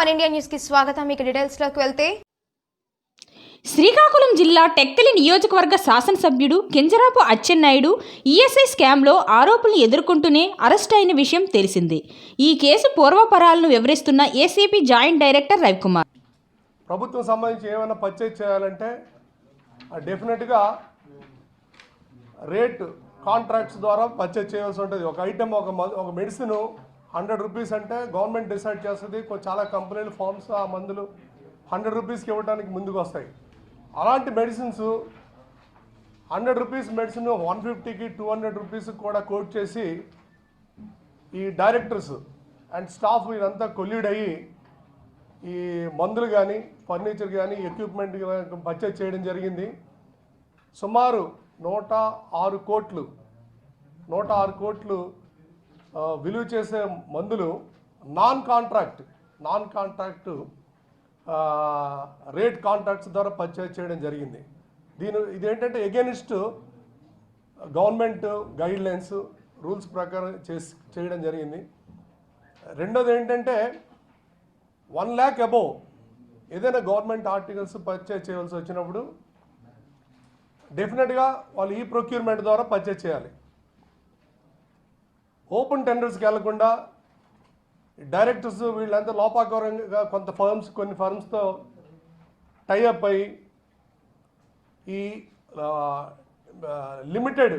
One India news కి స్వాగతం. మీకు డీటెయిల్స్ లోకి వెళ్తే శ్రీకాకుళం జిల్లా టెక్కలి నియోజకవర్గ శాసనసభ్యుడు కింజరాపు అచ్చెన్నాయుడు ఈఎస్ఐ స్కామ్లో ఆరోపణలు ఎదుర్కొంటూనే అరెస్ట్ అయిన విషయం తెలిసిందే. ఈ కేసు పూర్వపరాలను వివరిస్తున్న ఏసీపీ జాయింట్ డైరెక్టర్ రవికుమార్. ప్రభుత్వం సంబంధించి ఏమైనా పర్చేజ్ చేయాలంటే డెఫినెట్గా రేట్ కాంట్రాక్ట్స్ ద్వారా పర్చేజ్ చేయాల్సి ఉంటుంది. ఒక ఐటెం ఒక మెడిసిన్ 100 రూపీస్ అంటే గవర్నమెంట్ డిసైడ్ చేస్తుంది. చాలా కంపెనీలు ఫార్మ్స్ ఆ మందులు 100 రూపీస్కి ఇవ్వడానికి ముందుకు వస్తాయి. అలాంటి మెడిసిన్స్ 100 రూపీస్ మెడిసిన్ 150కి 200 రూపీస్కి కూడా కోట్ చేసి ఈ డైరెక్టర్స్ అండ్ స్టాఫ్ ఇదంతా కొల్యూడ్ అయ్యి ఈ మందులు కానీ ఫర్నిచర్ కానీ ఎక్విప్మెంట్ పర్చేజ్ చేయడం జరిగింది. సుమారు 106 కోట్లు విలువ చేసే మందులు నాన్ కాంట్రాక్ట్ రేట్ కాంట్రాక్ట్స్ ద్వారా పర్చేజ్ చేయడం జరిగింది. ఇదేంటంటే against government guide lines rules ప్రకారం చేయడం జరిగింది. రెండోది ఏంటంటే 1 lakh అబోవ్ ఏదైనా గవర్నమెంట్ ఆర్టికల్స్ పర్చేజ్ చేయాల్సి వచ్చినప్పుడు డెఫినెట్గా వాళ్ళు ఈ ప్రొక్యూర్మెంట్ ద్వారా పర్చేజ్ చేయాలి. ఓపెన్ టెండర్స్కి వెళ్లకుండా డైరెక్టర్స్ వీళ్ళంతా లోపాకరంగా కొన్ని ఫర్మ్స్తో టైఅప్ అయ్యి ఈ లిమిటెడ్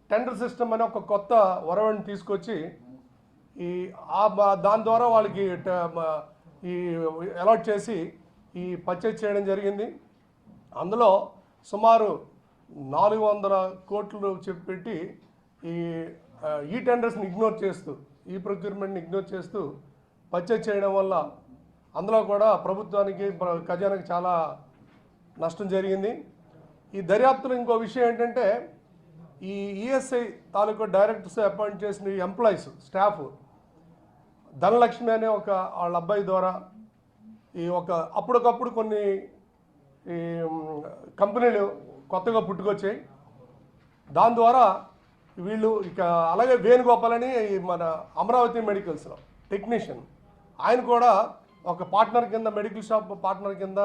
టెండర్ సిస్టమ్ అని ఒక కొత్త వరవడిని తీసుకొచ్చి దాని ద్వారా వాళ్ళకి ఈ అలాట్ చేసి ఈ పర్చేజ్ చేయడం జరిగింది. అందులో సుమారు 400 కోట్లు పెట్టి ఈ టెండర్స్ని ఇగ్నోర్ చేస్తూ ఈ ప్రొక్యూర్మెంట్ని ఇగ్నోర్ చేస్తూ పర్చేజ్ చేయడం వల్ల అందులో కూడా ప్రభుత్వానికి ఖజానాకి చాలా నష్టం జరిగింది. ఈ దర్యాప్తులో ఇంకో విషయం ఏంటంటే ఈ ఈఎస్ఐ తాలూకా డైరెక్టర్స్ అపాయింట్ చేసిన ఈ ఎంప్లాయీస్ స్టాఫ్ ధనలక్ష్మి అనే వాళ్ళ అబ్బాయి ద్వారా అప్పటికప్పుడు కొన్ని ఈ కంపెనీలు కొత్తగా పుట్టుకొచ్చాయి. దాని ద్వారా వీళ్ళు అలాగే వేణుగోపాల్ అని మన అమరావతి మెడికల్స్లో టెక్నీషియన్ ఆయన కూడా ఒక పార్ట్నర్ కింద మెడికల్ షాప్ పార్ట్నర్ కింద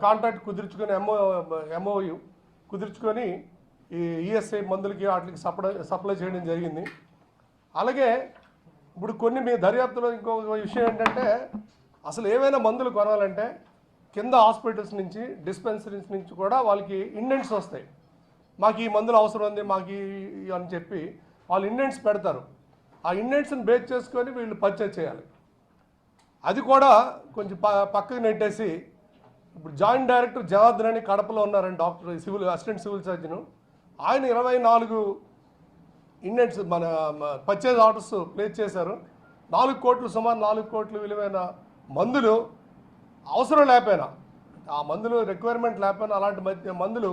కాంట్రాక్ట్ కుదుర్చుకొని ఎంఓయు కుదుర్చుకొని ఈ ఈఎస్ఐ మందులకి వాటికి సప్లై చేయడం జరిగింది. అలాగే ఇప్పుడు మీ దర్యాప్తులో ఇంకొక విషయం ఏంటంటే అసలు ఏవైనా మందులు కొనాలంటే కింద హాస్పిటల్స్ నుంచి డిస్పెన్సరీస్ నుంచి కూడా వాళ్ళకి ఇండెంట్స్ వస్తాయి. మాకు ఈ మందులు అవసరం ఉంది మాకు అని చెప్పి వాళ్ళు ఇండెంట్స్ పెడతారు. ఆ ఇండెంట్స్ని బేస్ చేసుకొని వీళ్ళు పర్చేజ్ చేయాలి. అది కూడా కొంచెం పక్కకు నెట్టేసి ఇప్పుడు జాయింట్ డైరెక్టర్ జనార్దన్ అని కడపలో ఉన్నారని డాక్టర్ అసిస్టెంట్ సివిల్ సర్జన్ ఆయన 24 ఇండెంట్స్ మన పర్చేజ్ ఆర్డర్స్ ప్లేస్ చేశారు. 4 కోట్లు సుమారు 4 కోట్లు విలువైన మందులు అవసరం లేకపోయినా ఆ మందులు రిక్వైర్మెంట్ లేకపోయినా అలాంటి మందులు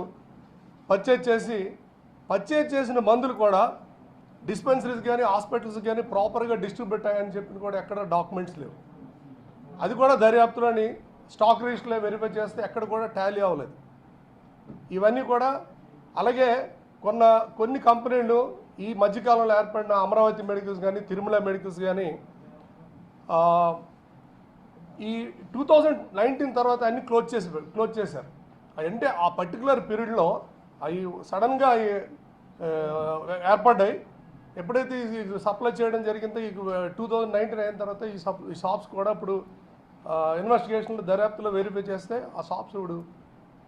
పర్చేజ్ చేసిన మందులు కూడా డిస్పెన్సరీస్ కానీ హాస్పిటల్స్ కానీ ప్రాపర్గా డిస్ట్రిబ్యూట్ అయ్యాయని చెప్పిన కూడా ఎక్కడ డాక్యుమెంట్స్ లేవు. అది కూడా దర్యాప్తులోని స్టాక్ రిజిస్టర్లో వెరిఫై చేస్తే ఎక్కడ కూడా టాలీ అవ్వలేదు. ఇవన్నీ కూడా అలాగే కొన్ని కంపెనీలు ఈ మధ్యకాలంలో ఏర్పడిన అమరావతి మెడికల్స్ కానీ తిరుమల మెడికల్స్ కానీ ఈ 2019 తర్వాత అన్నీ క్లోజ్ చేశారు. అంటే ఆ పర్టికులర్ పీరియడ్లో అవి సడన్గా ఏర్పడ్డాయి. ఎప్పుడైతే ఈ సప్లై చేయడం జరిగిందో ఈ 2019 అయిన తర్వాత ఈ షాప్స్ కూడా ఇప్పుడు ఇన్వెస్టిగేషన్లో దర్యాప్తులో వెరిఫై చేస్తే ఆ షాప్స్ ఇప్పుడు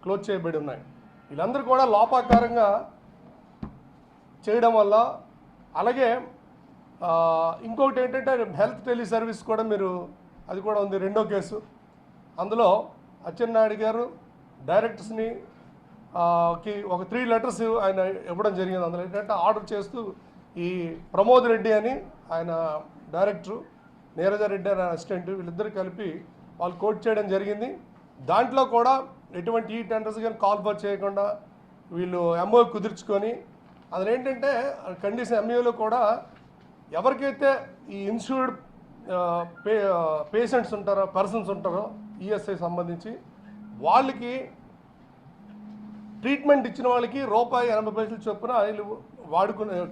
క్లోజ్ చేయబడి ఉన్నాయి. వీళ్ళందరూ కూడా లోపాకారంగా చేయడం వల్ల అలాగే ఇంకొకటి ఏంటంటే హెల్త్ టెలి సర్వీస్ కూడా అది కూడా ఉంది రెండో కేసు. అందులో అచ్చెన్నాయుడు గారు డైరెక్టర్స్ని ఒక 3 letters ఆయన ఇవ్వడం జరిగింది. అందులో ఏంటంటే ఆర్డర్ చేస్తూ ఈ ప్రమోద్ రెడ్డి అని ఆయన డైరెక్టరు, నీరజారెడ్డి అని అసిస్టెంట్ వీళ్ళిద్దరు కలిపి వాళ్ళు కోట్ చేయడం జరిగింది. దాంట్లో కూడా ఎటువంటి ఈ టెండర్స్ కానీ కాల్ఫర్ చేయకుండా వీళ్ళు ఎంఓ కుదుర్చుకొని అందులో ఏంటంటే కండిషన్ ఎంఓలో కూడా ఎవరికైతే ఈ ఇన్సూర్డ్ పేషెంట్స్ పర్సన్స్ ఉంటారో ఈఎస్ఐ సంబంధించి వాళ్ళకి ట్రీట్మెంట్ ఇచ్చిన వాళ్ళకి ₹80 చొప్పున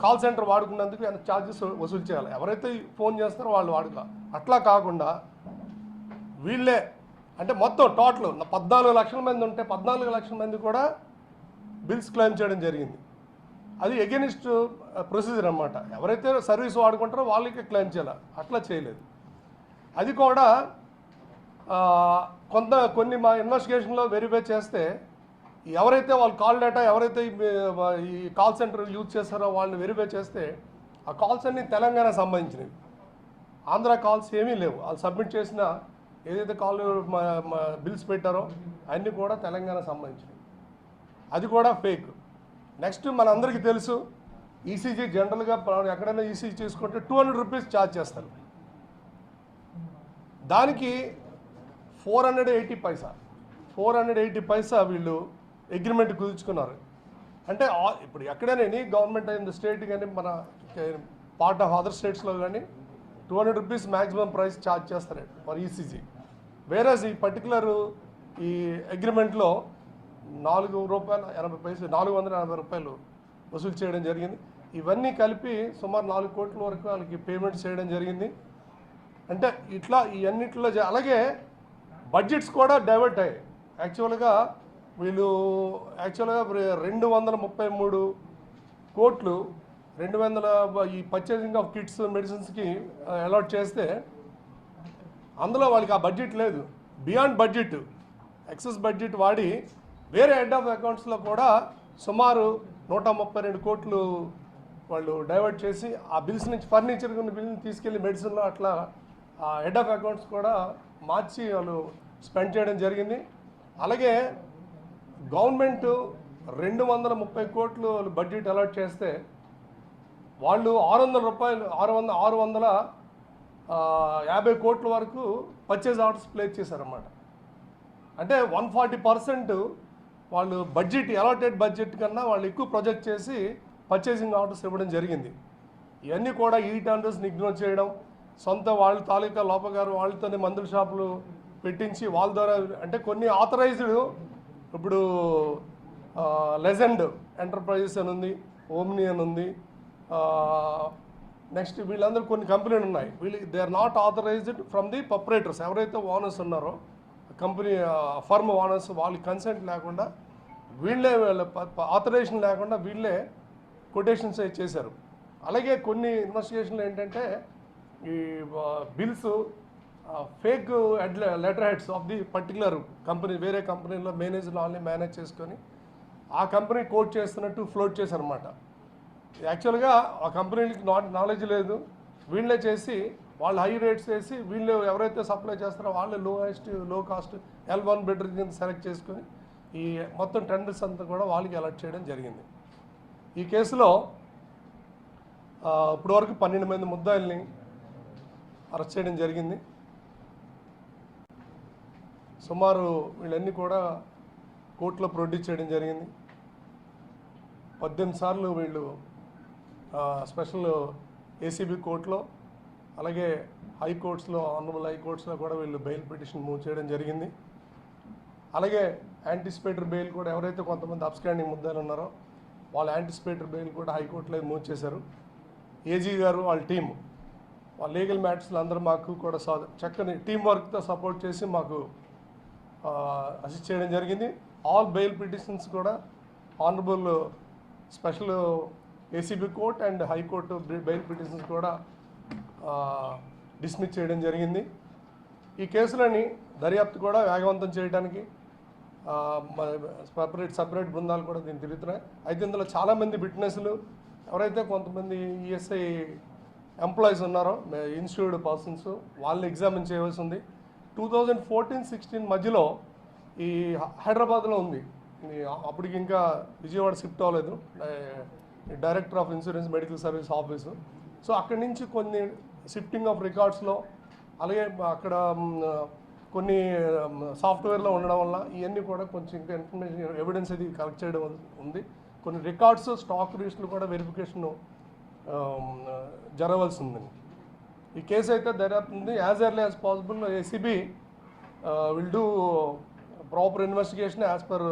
కాల్ సెంటర్ వాడుకున్నందుకు ఛార్జెస్ వసూలు చేయాలి. ఎవరైతే ఫోన్ చేస్తారో వాళ్ళు అట్లా కాకుండా వీళ్ళే అంటే మొత్తం టోటల్ 14 లక్షల మంది ఉంటే 14 లక్షల మంది కూడా బిల్స్ క్లెయిమ్ చేయడం జరిగింది. అది ఎగెనిస్ట్ ప్రొసీజర్ అన్నమాట. ఎవరైతే సర్వీస్ వాడుకుంటారో వాళ్ళకి క్లెయిమ్ చేయాలి, అట్లా చేయలేదు. అది కూడా కొన్ని మా ఇన్వెస్టిగేషన్లో వెరిఫై చేస్తే ఎవరైతే వాళ్ళు కాల్ డేటా ఎవరైతే ఈ కాల్ సెంటర్ యూజ్ చేస్తారో వాళ్ళని వెరిఫై చేస్తే ఆ కాల్స్ అన్నీ తెలంగాణ సంబంధించినవి, ఆంధ్ర కాల్స్ ఏమీ లేవు. వాళ్ళు సబ్మిట్ చేసిన ఏదైతే కాల్ బిల్స్ పెట్టారో అన్నీ కూడా తెలంగాణ సంబంధించినవి, అది కూడా ఫేక్. నెక్స్ట్ మనందరికీ తెలుసు ఈసీజీ జనరల్గా ఎక్కడైనా ఈసీజీ చేసుకుంటే 200 రూపీస్ ఛార్జ్ చేస్తారు. దానికి 480 పైసా వీళ్ళు అగ్రిమెంట్ కుదుర్చుకున్నారు. అంటే ఇప్పుడు ఎక్కడైనా గవర్నమెంట్ అయింది స్టేట్ కానీ మన పార్ట్ ఆఫ్ అదర్ స్టేట్స్లో కానీ 200 రూపీస్ మ్యాక్సిమం ప్రైస్ ఛార్జ్ చేస్తారు ఫర్ ఈసీజీ. వేరేస్ ఈ పర్టికులర్ ఈ అగ్రిమెంట్లో ₹480 వసూలు చేయడం జరిగింది. ఇవన్నీ కలిపి సుమారు 4 కోట్ల వరకు వాళ్ళకి పేమెంట్ చేయడం జరిగింది. అంటే ఇట్లా ఇవన్నిట్లో అలాగే బడ్జెట్స్ కూడా డైవర్ట్ అయ్యాయి. యాక్చువల్గా వీళ్ళు 233 కోట్లు 200 ఈ పర్చేసింగ్ ఆఫ్ కిట్స్ మెడిసిన్స్కి అలాట్ చేస్తే అందులో వాళ్ళకి ఆ బడ్జెట్ లేదు. బియాండ్ బడ్జెట్ ఎక్సెస్ బడ్జెట్ వాడి వేరే హెడ్ ఆఫ్ అకౌంట్స్లో కూడా సుమారు 132 కోట్లు వాళ్ళు డైవర్ట్ చేసి ఆ బిల్స్ నుంచి ఫర్నిచర్ కొన్ని బిల్ని తీసుకెళ్ళి మెడిసిన్లో అట్లా ఆ హెడ్ ఆఫ్ అకౌంట్స్ కూడా మార్చి వాళ్ళు స్పెండ్ చేయడం జరిగింది. అలాగే గవర్నమెంట్ 230 కోట్లు బడ్జెట్ అలాట్ చేస్తే వాళ్ళు 650 కోట్ల వరకు పర్చేజ్ ఆర్డర్స్ ప్లేస్ చేశారన్నమాట. అంటే 140% వాళ్ళు బడ్జెట్ అలాటెడ్ బడ్జెట్ కన్నా వాళ్ళు ఎక్కువ ప్రొజెక్ట్ చేసి పర్చేసింగ్ ఆర్డర్స్ ఇవ్వడం జరిగింది. ఇవన్నీ కూడా ఈ టెండర్స్ని ఇగ్నోర్ చేయడం, సొంత వాళ్ళ తాలూకా లోపగారు వాళ్ళతోనే మందుల షాపులు పెట్టించి వాళ్ళ ద్వారా అంటే కొన్ని ఆథరైజ్డ్ ఇప్పుడు లెజెండ్ ఎంటర్ప్రైజెస్ అని ఉంది, ఓమ్ని అని ఉంది, నెక్స్ట్ వీళ్ళందరూ కొన్ని కంపెనీలు ఉన్నాయి. They are not authorized from the proprietors. ఎవరైతే ఓనర్స్ ఉన్నారో కంపెనీ ఫర్మ్ ఓనర్స్ వాళ్ళకి కన్సెంట్ లేకుండా వీళ్ళే ఆథరైజేషన్ లేకుండా వీళ్ళే కొటేషన్స్ చేశారు. అలాగే కొన్ని ఇన్వెస్టిగేషన్లు ఏంటంటే ఈ bills fake letter heads of the particular company వేరే కంపెనీలో మేనేజర్ వాళ్ళని మేనేజ్ చేసుకొని ఆ కంపెనీ కోట్ చేస్తున్నట్టు ఫ్లోట్ చేశారనమాట. యాక్చువల్గా ఆ కంపెనీలకి నాలెడ్జ్ లేదు, వీళ్ళే చేసి వాళ్ళు హై రేట్స్ వేసి వీళ్ళు ఎవరైతే సప్లై చేస్తారో వాళ్ళు లో కాస్ట్ L1 బిడ్డర్ కింద సెలెక్ట్ చేసుకొని ఈ మొత్తం టెండర్స్ అంతా కూడా వాళ్ళకి అలాట్ చేయడం జరిగింది. ఈ కేసులో ఇప్పటివరకు 12 మంది ముద్దాయిల్ని అరెస్ట్ చేయడం జరిగింది. సుమారు వీళ్ళన్నీ కూడా కోర్టులో ప్రొడ్యూస్ చేయడం జరిగింది. 18 సార్లు వీళ్ళు స్పెషల్ ఏసీబీ కోర్టులో అలాగే హైకోర్ట్స్లో ఆనరబుల్ హైకోర్ట్స్లో కూడా వీళ్ళు బెయిల్ పిటిషన్ మూవ్ చేయడం జరిగింది. అలాగే యాంటిసిపేటరీ బెయిల్ కూడా ఎవరైతే కొంతమంది అబ్స్టాండింగ్ ముద్దాయిలు ఉన్నారో వాళ్ళ యాంటిసిపేటరీ బెయిల్ కూడా హైకోర్టులో మూవ్ చేశారు. ఏజీ గారు వాళ్ళ టీం వాళ్ళ లీగల్ మ్యాటర్స్లో అందరూ మాకు కూడా చక్కని టీం వర్క్తో సపోర్ట్ చేసి మాకు అసిస్ట్ చేయడం జరిగింది. ఆల్ బెయిల్ పిటిషన్స్ కూడా honourable special ACB court and high court bail petitions కూడా డిస్మిస్ చేయడం జరిగింది. ఈ కేసులని దర్యాప్తు కూడా వేగవంతం చేయడానికి సపరేట్ బృందాలు కూడా దీన్ని తిరుగుతున్నాయి. అయితే ఇందులో చాలామంది విట్నెస్లు ఎవరైతే కొంతమంది ఈఎస్ఐ ఎంప్లాయీస్ ఉన్నారో ఇన్స్టిట్యూట్ పర్సన్స్ వాళ్ళని ఎగ్జామిన్ చేయవలసి ఉంది. 2014-16 మధ్యలో ఈ హైదరాబాద్లో ఉంది, అప్పటికి ఇంకా విజయవాడ షిఫ్ట్ అవ్వలేదు, director of insurance medical service office. So అక్కడి నుంచి కొన్ని షిఫ్టింగ్ ఆఫ్ రికార్డ్స్లో అలాగే అక్కడ కొన్ని సాఫ్ట్వేర్లో ఉండడం వల్ల ఇవన్నీ కూడా కొంచెం ఇంకా ఇన్ఫర్మేషన్ ఎవిడెన్స్ అది కలెక్ట్ చేయడం ఉంది. కొన్ని రికార్డ్స్ స్టాక్ రిజిస్టర్లు కూడా వెరిఫికేషన్ జరగవలసి ఉందండి. ఈ కేసు అయితే దర్యాప్తు ఉంది. As early as possible ACB will do proper investigation as per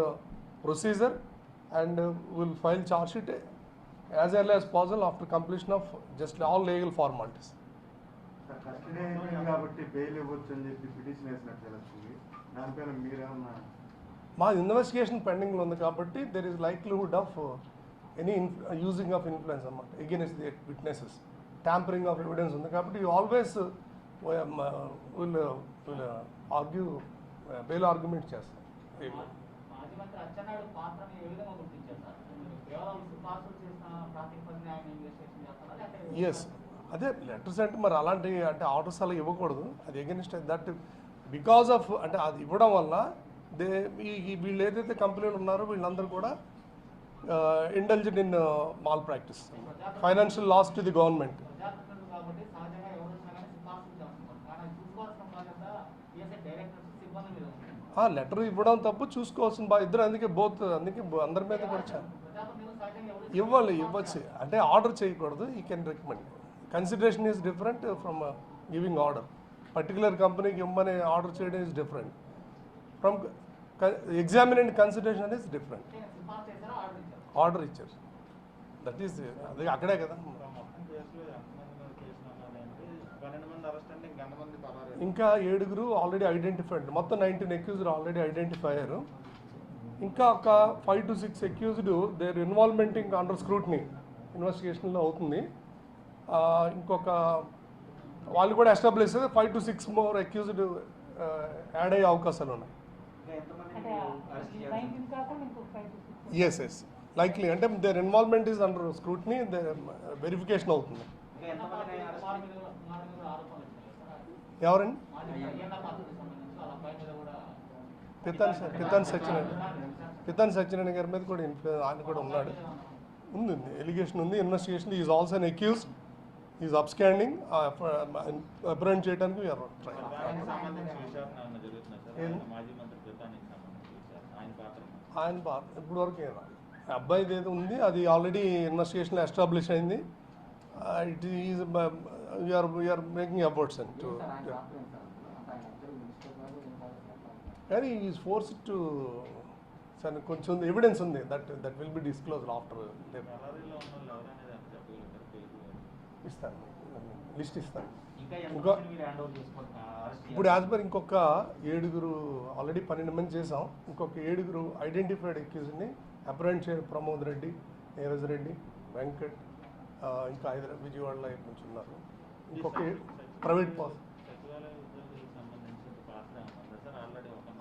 procedure and will file charge sheet as early as possible after completion of just all legal formalities. Custody అయిపోయింది కాబట్టి bail ఇవ్వచ్చు అని చెప్పి petition వేసినట్టు తెలుస్తుంది. దానిపైన మీరేమన్నా? మా ఇన్వెస్టిగేషన్ పెండింగ్లో ఉంది కాబట్టి there is likelihood of any using of influence అన్నమాట against the witnesses, tampering of evidence ఉంది కాబట్టి you always will argue bail argument చేస్తాం. మాజీ మంత్రి అచ్చెన్నాయుడు పాత్రని ఏ విధంగా గుర్తించారు సార్? కేవలం సిఫార్సులు చేసిన ప్రాతిపదికన ఆయన ఇన్వెస్టిగేషన్ చేస్తారా లేకపోతే? ఎస్, అదే లెటర్స్ అంటే మరి అలాంటి అంటే ఆర్డర్స్ అలా ఇవ్వకూడదు. అది ఎగెనిస్ట్ దట్ బికాస్ ఆఫ్ అంటే అది ఇవ్వడం వల్ల వీళ్ళు ఏదైతే కంపెనీలు ఉన్నారో వీళ్ళందరూ కూడా intelligent in malpractice, financial loss to the government. ప్రజాప్రతినిధులు కాబట్టి సహజంగా ఎవరు వచ్చినా కానీ సిఫార్సులు చేస్తున్నారు. కానీ చూసుకోవాల్సిన బాధ్యత ఈఎస్ఐ డైరెక్టర్స్ సిబ్బంది మీద ఉంది. లెటర్ ఇవ్వడం తప్పు, చూసుకోవాల్సిన ఇద్దరు అందుకే అందుకే అందరి మీద కూడా ప్రజాప్రతినిధులు సహజంగా ఎవరు ఇవ్వచ్చు. అంటే ఆర్డర్ చేయకూడదు. You can recommend. Consideration is different from giving order. Particular కంపెనీకి ఇవ్వమని ఆర్డర్ చేయడం is different from examinant consideration is different. సిఫార్సు చేశారో ఆర్డర్ ఇచ్చారు. ఆర్డర్ ఇచ్చారు. దట్ ఈస్ అది అక్కడే కదా. ఇంకా 7 ఆల్రెడీ ఐడెంటిఫైడ్, మొత్తం 19 అక్యూజ్డ్ ఆల్రెడీ ఐడెంటిఫై అయ్యారు. ఇంకా ఒక 5 to 6 అక్యూజ్డ్ దేర్ ఇన్వాల్వ్మెంట్ ఇంకా అండర్ స్క్రూట్నీ ఇన్వెస్టిగేషన్లో అవుతుంది. ఇంకొక వాళ్ళు కూడా establish 5 to 6 more accused add అయ్యే అవకాశాలు ఉన్నాయి. ఎస్ లైక్లీ అంటే their involvement is under scrutiny, their verification అవుతుంది. ఎవరండి? పితాని సత్యనారాయణ గారి మీద కూడా ఆయన కూడా ఉన్నాడు, ఉంది ఎలిగేషన్ ఉంది. Investigation is also on accuse, is absconding apprehend చేయడానికి ఆయన ఇప్పుడు వరకు అబ్బాయిది ఏదో ఉంది అది ఆల్రెడీ ఇన్వెస్టిగేషన్లో ఎస్టాబ్లిష్ అయింది. It is we are making efforts and to కానీ ఈజ్ ఫోర్స్ టు సార్ కొంచెం ఎవిడెన్స్ ఉంది that will be disclosed after. ఇస్తాను, లిస్ట్ ఇస్తాను. ఇప్పుడు యాజ్ పర్ ఇంకొక 7 ఆల్రెడీ 12 మంది చేసాం. ఇంకొక 7 ఐడెంటిఫైడ్ అక్యూజ్ని అప్రెంట్ చేయాలి. ప్రమోద్ రెడ్డి, నీరజ్ రెడ్డి, వెంకట్, ఇంకా విజయవాడలో నుంచి ఉన్నారు. ఇంకొక private pass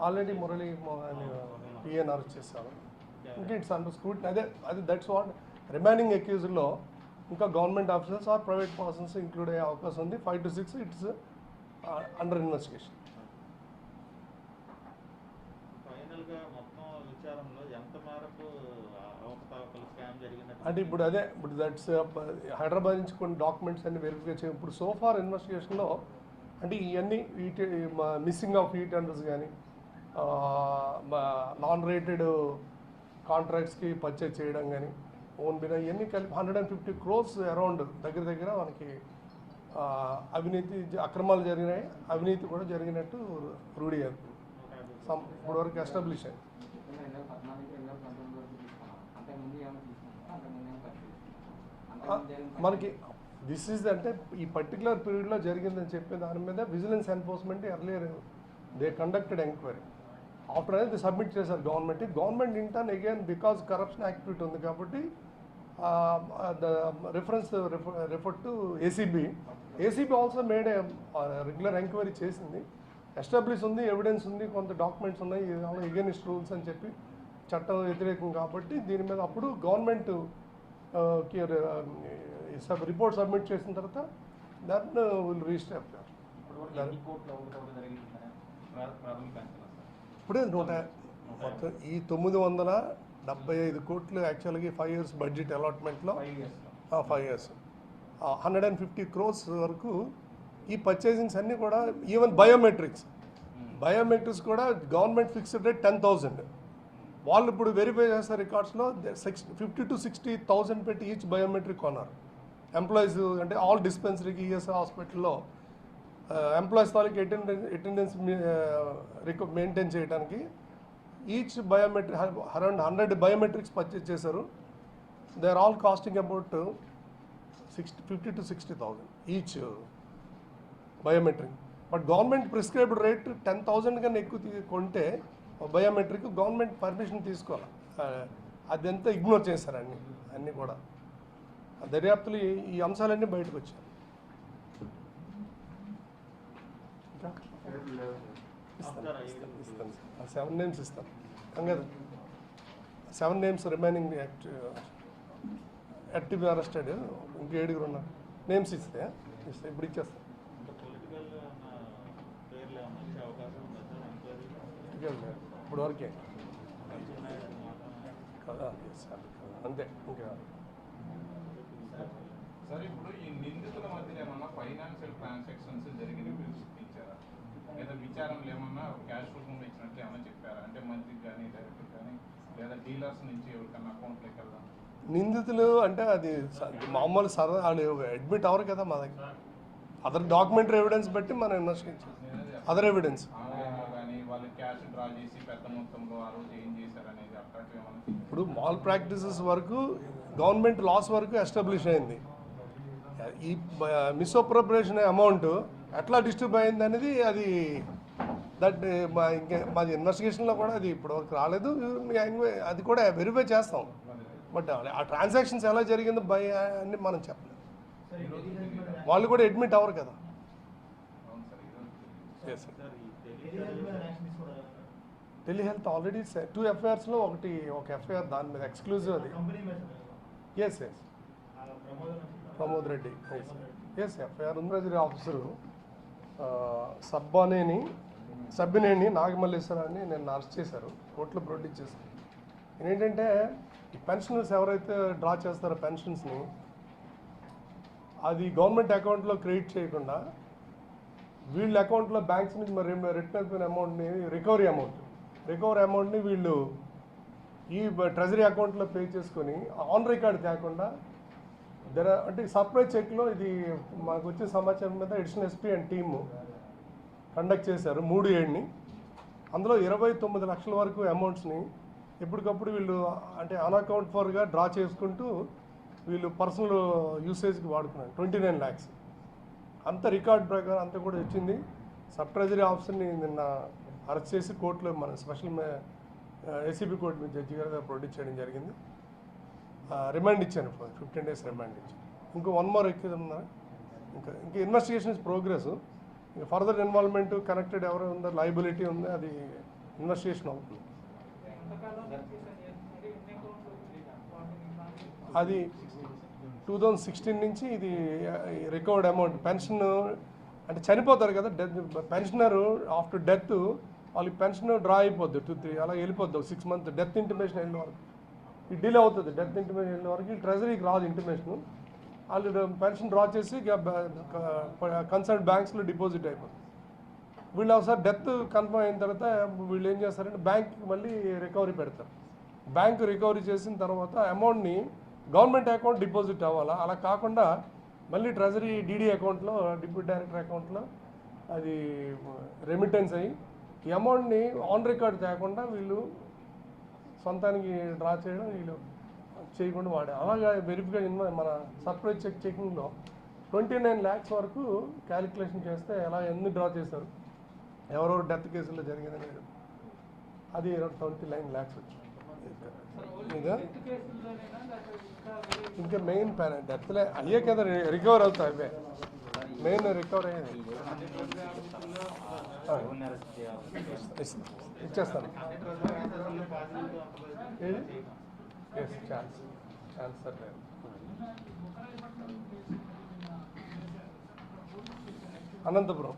already Murali PNR చేశారు. ఇంకా ఇట్స్ అండర్ స్క్రూటినీ. అది దట్స్ వాట్ రిమైనింగ్ అక్యూజ్లో ఇంకా government officers or private persons include అయ్యే అవకాశం ఉంది. 5 to 6 ఇట్స్ అండర్ ఇన్వెస్టిగేషన్. అంటే ఇప్పుడు దట్స్ హైదరాబాద్ నుంచి కొన్ని డాక్యుమెంట్స్ అన్ని వెరిఫై చేయాలి. ఇప్పుడు సోఫార్ ఇన్వెస్టిగేషన్లో అంటే ఇవన్నీ మిస్సింగ్ ఆఫ్ ఈ టెండర్స్ కానీ నాన్ రేటెడ్ కాంట్రాక్ట్స్కి పర్చేజ్ చేయడం కానీ ఓన్ బినా ఇవన్నీ కలిపి 150 crores అరౌండ్ దగ్గర మనకి అవినీతి అక్రమాలు జరిగినాయి, అవినీతి కూడా జరిగినట్టు రూఢి ఇప్పుడు వరకు ఎస్టాబ్లిష్ అయింది. మనకి దిస్ ఈజ్ అంటే ఈ పర్టికులర్ పీరియడ్లో జరిగిందని చెప్పే దాని మీద vigilance enforcement earlier they conducted enquiry. After అనేది సబ్మిట్ చేశారు government in turn again because corruption activity ఉంది కాబట్టి the reference refer to ACB also made A regular enquiry చేసింది. ఎస్టాబ్లిష్ ఉంది, ఎవిడెన్స్ ఉంది, కొంత డాక్యుమెంట్స్ ఉన్నాయి, ఎగెనిస్ట్ రూల్స్ అని చెప్పి చట్టం వ్యతిరేకం కాబట్టి దీని మీద అప్పుడు గవర్నమెంట్ రిపోర్ట్ సబ్మిట్ చేసిన తర్వాత దట్ విల్ రిజిస్టర్. ఇప్పుడే మొత్తం ఈ 975 కోట్లు యాక్చువల్గా 5 years బడ్జెట్ అలాట్మెంట్లో 5 years 150 crores వరకు ఈ పర్చేసింగ్స్ అన్నీ కూడా ఈవెన్ బయోమెట్రిక్స్ కూడా గవర్నమెంట్ ఫిక్స్డ్ రేట్ 10,000. వాళ్ళు ఇప్పుడు వెరిఫై చేసిన రికార్డ్స్లో 50 to 60,000 పెట్టి ఈచ్ బయోమెట్రిక్ కొన్నారు. ఎంప్లాయీస్ అంటే ఆల్ డిస్పెన్సరీకి ఈఎస్ఐ హాస్పిటల్లో ఎంప్లాయీస్ తాలూకు అటెండెన్స్ మెయింటైన్ చేయడానికి each biometric around 100 biometrics purchase చేశారు. They are all costing about 50 to 60,000 each biometric. But government prescribed rate 10,000 కన్నా ఎక్కువ కొంటే బయోమెట్రిక్ గవర్నమెంట్ పర్మిషన్ తీసుకోవాలి. అదంతా ఇగ్నోర్ చేశారు అన్నీ కూడా. దర్యాప్తులు ఈ అంశాలన్నీ బయటకు వచ్చాయి. ఇస్తాను 7 names ఇస్తాను. కంగారు 7 names రిమైనింగ్ యాక్టివ్ అరెస్టెడ్. ఇంకా 7 ఉన్నారు. నేమ్స్ ఇస్తే ఇప్పుడు ఇచ్చేస్తాను. ఇప్పుడు వరకే కదా అంతే. ఇంకా సార్ ఇప్పుడు ఈ నిందితుల మధ్య ఏమన్నా ఫైనాన్షియల్ ట్రాన్సాక్షన్స్ జరిగినవి ఇచ్చారా, లేదా విచారణలు ఏమన్నా క్యాష్ రూపంలో ఇచ్చినట్లు ఏమన్నా చెప్పారా? అంటే మంత్రికి కానీ డైరెక్టర్ కానీ లేదా డీలర్స్ నుంచి ఎవరికన్నా అకౌంట్లోకి వెళ్దాం. నిందితులు అంటే అది మామూలు సరదా వాళ్ళు అడ్మిట్ అవ్వరు కదా మా దగ్గర. అదర్ డాక్యుమెంటరీ ఎవిడెన్స్ బట్టి మనం ఇన్వెస్టిగేట్ అదర్ ఎవిడెన్స్. కానీ వాళ్ళు క్యాష్ డ్రా చేసి పెద్ద మొత్తంలో ఆ రోజు ఏం చేశారనేది అట్లాంటివి ఏమన్నా. ఇప్పుడు మాల్ ప్రాక్టీసెస్ వరకు గవర్నమెంట్ లాస్ వరకు ఎస్టాబ్లిష్ అయింది. ఈ మిస్అప్రోప్రియేషన్ అమౌంట్ ఎట్లా డిస్ట్రిబ్యూట్ అయింది అనేది అది ఇంకా మాది ఇన్వెస్టిగేషన్లో కూడా అది ఇప్పటివరకు రాలేదు. అది కూడా వెరిఫై చేస్తాం. బట్ ఆ ట్రాన్సాక్షన్స్ ఎలా జరిగిందో అని మనం చెప్పలేం. వాళ్ళు కూడా అడ్మిట్ అవ్వరు కదా. టెలిహెల్త్ ఆల్రెడీ 2 FIRsలో ఒక FIR దాని మీద ఎక్స్క్లూజివ్ అది. ఎస్ ప్రమోద్ రెడ్డి FIR ఉంది. ఆఫీసరు సబ్బినేని నాగమల్లేశ్వరాన్ని నేను అరెస్ట్ చేశారు, కోర్టులో ప్రొడ్యూస్ చేశారు. ఏంటంటే ఈ పెన్షనర్స్ ఎవరైతే డ్రా చేస్తారో పెన్షన్స్ని అది గవర్నమెంట్ అకౌంట్లో క్రెడిట్ చేయకుండా వీళ్ళ అకౌంట్లో బ్యాంక్స్ నుంచి మరి రిటర్న్ అయిపోయిన అమౌంట్ని రికవరీ అమౌంట్ని వీళ్ళు ఈ ట్రెజరీ అకౌంట్లో పే చేసుకొని ఆన్ రికార్డ్ కాకుండా అంటే సర్ప్రైజ్ చెక్లో ఇది మాకు వచ్చిన సమాచారం మీద additional SP and team conduct చేశారు 3/7 అందులో 29 లక్షల వరకు అమౌంట్స్ని ఎప్పటికప్పుడు వీళ్ళు అంటే అన్అకౌంట్ ఫర్గా డ్రా చేసుకుంటూ వీళ్ళు పర్సనల్ యూసేజ్కి వాడుకున్నారు. 29 lakhs అంత రికార్డ్ ప్రకారం అంతా కూడా వచ్చింది. సబ్ ట్రెజరీ ఆఫీసర్ని నిన్న అరెస్ట్ చేసి కోర్టులో మన స్పెషల్ ACB కోర్టు మీద జడ్జి గారు ప్రొడ్యూస్ చేయడం జరిగింది. రిమాండ్ ఇచ్చాను, 15 days రిమాండ్ ఇచ్చాను. ఇంకో 1 more ఎక్కింది ఉన్నారు. ఇంకా ఇన్వెస్టిగేషన్ ఇస్ ప్రోగ్రెస్. ఇంకా ఫర్దర్ ఇన్వాల్వ్మెంట్ కనెక్టెడ్ ఎవరు ఉందో లయబిలిటీ ఉంది, అది ఇన్వెస్టిగేషన్ అవుతుంది. అది 2016 నుంచి ఇది రికవర్డ్ అమౌంట్ పెన్షన్ అంటే చనిపోతారు కదా పెన్షనరు ఆఫ్టర్ డెత్ వాళ్ళకి పెన్షన్ డ్రా అయిపోద్ది 2-3 అలా వెళ్ళిపోద్ది 6 months డెత్ ఇంటిమేషన్ వెళ్ళిన వరకు ఈ డిలే అవుతుంది. డెత్ ఇంటిమేషన్ వెళ్ళిన వరకు ట్రెజరీకి రాదు ఇంటిమేషన్. వాళ్ళు పెన్షన్ డ్రా చేసి కన్సర్న్ బ్యాంక్స్లో డిపాజిట్ అయిపోతుంది. వీళ్ళు ఒకసారి డెత్ కన్ఫర్మ్ అయిన తర్వాత వీళ్ళు ఏం చేస్తారంటే బ్యాంక్కి మళ్ళీ రికవరీ పెడతారు. బ్యాంక్ రికవరీ చేసిన తర్వాత అమౌంట్ని గవర్నమెంట్ అకౌంట్ డిపాజిట్ అవ్వాలా, అలా కాకుండా మళ్ళీ ట్రెజరీ DD అకౌంట్లో డిప్యూటీ డైరెక్టర్ అకౌంట్లో అది రెమిటెన్స్ అయ్యి ఈ అమౌంట్ని ఆన్ రికార్డ్ కాకుండా వీళ్ళు సొంతానికి డ్రా చేయడం వీళ్ళు చేయకుండా వాడే అలాగా వెరిఫికేషన్ మన సర్ప్రైజ్ చెకింగ్లో 29 lakhs వరకు క్యాలిక్యులేషన్ చేస్తే ఎలా ఎన్ని డ్రా చేశారు ఎవరెవరు డెత్ కేసుల్లో జరిగిందని అది 29 lakhs వచ్చింది. ఇంకా మెయిన్ డెత్లే అయ్యే కదా రికవర్ అవుతాయి. అవే మెయిన్ రికవర్ అయ్యేది ఇచ్చేస్తాను. ఛాన్స్ సార్ లేదు. అనంతపురం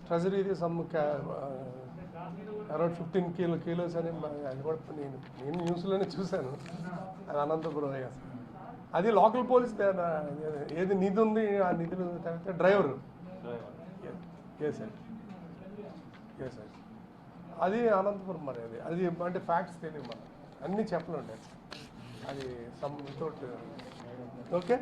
ట్రెజరీది సమ్ అరౌండ్ 15 kilos అని అది కూడా నేను న్యూస్లోనే చూశాను. అది అనంతపురం అది లోకల్ పోలీస్ ఏది నిధి ఉంది ఆ నిధులు డ్రైవరు అది అనంతపురం మరి అది అంటే ఫ్యాక్ట్స్ తెలియదు మనం అన్నీ చెప్పలేండి. అది సమ్ వితౌట్ ఓకే.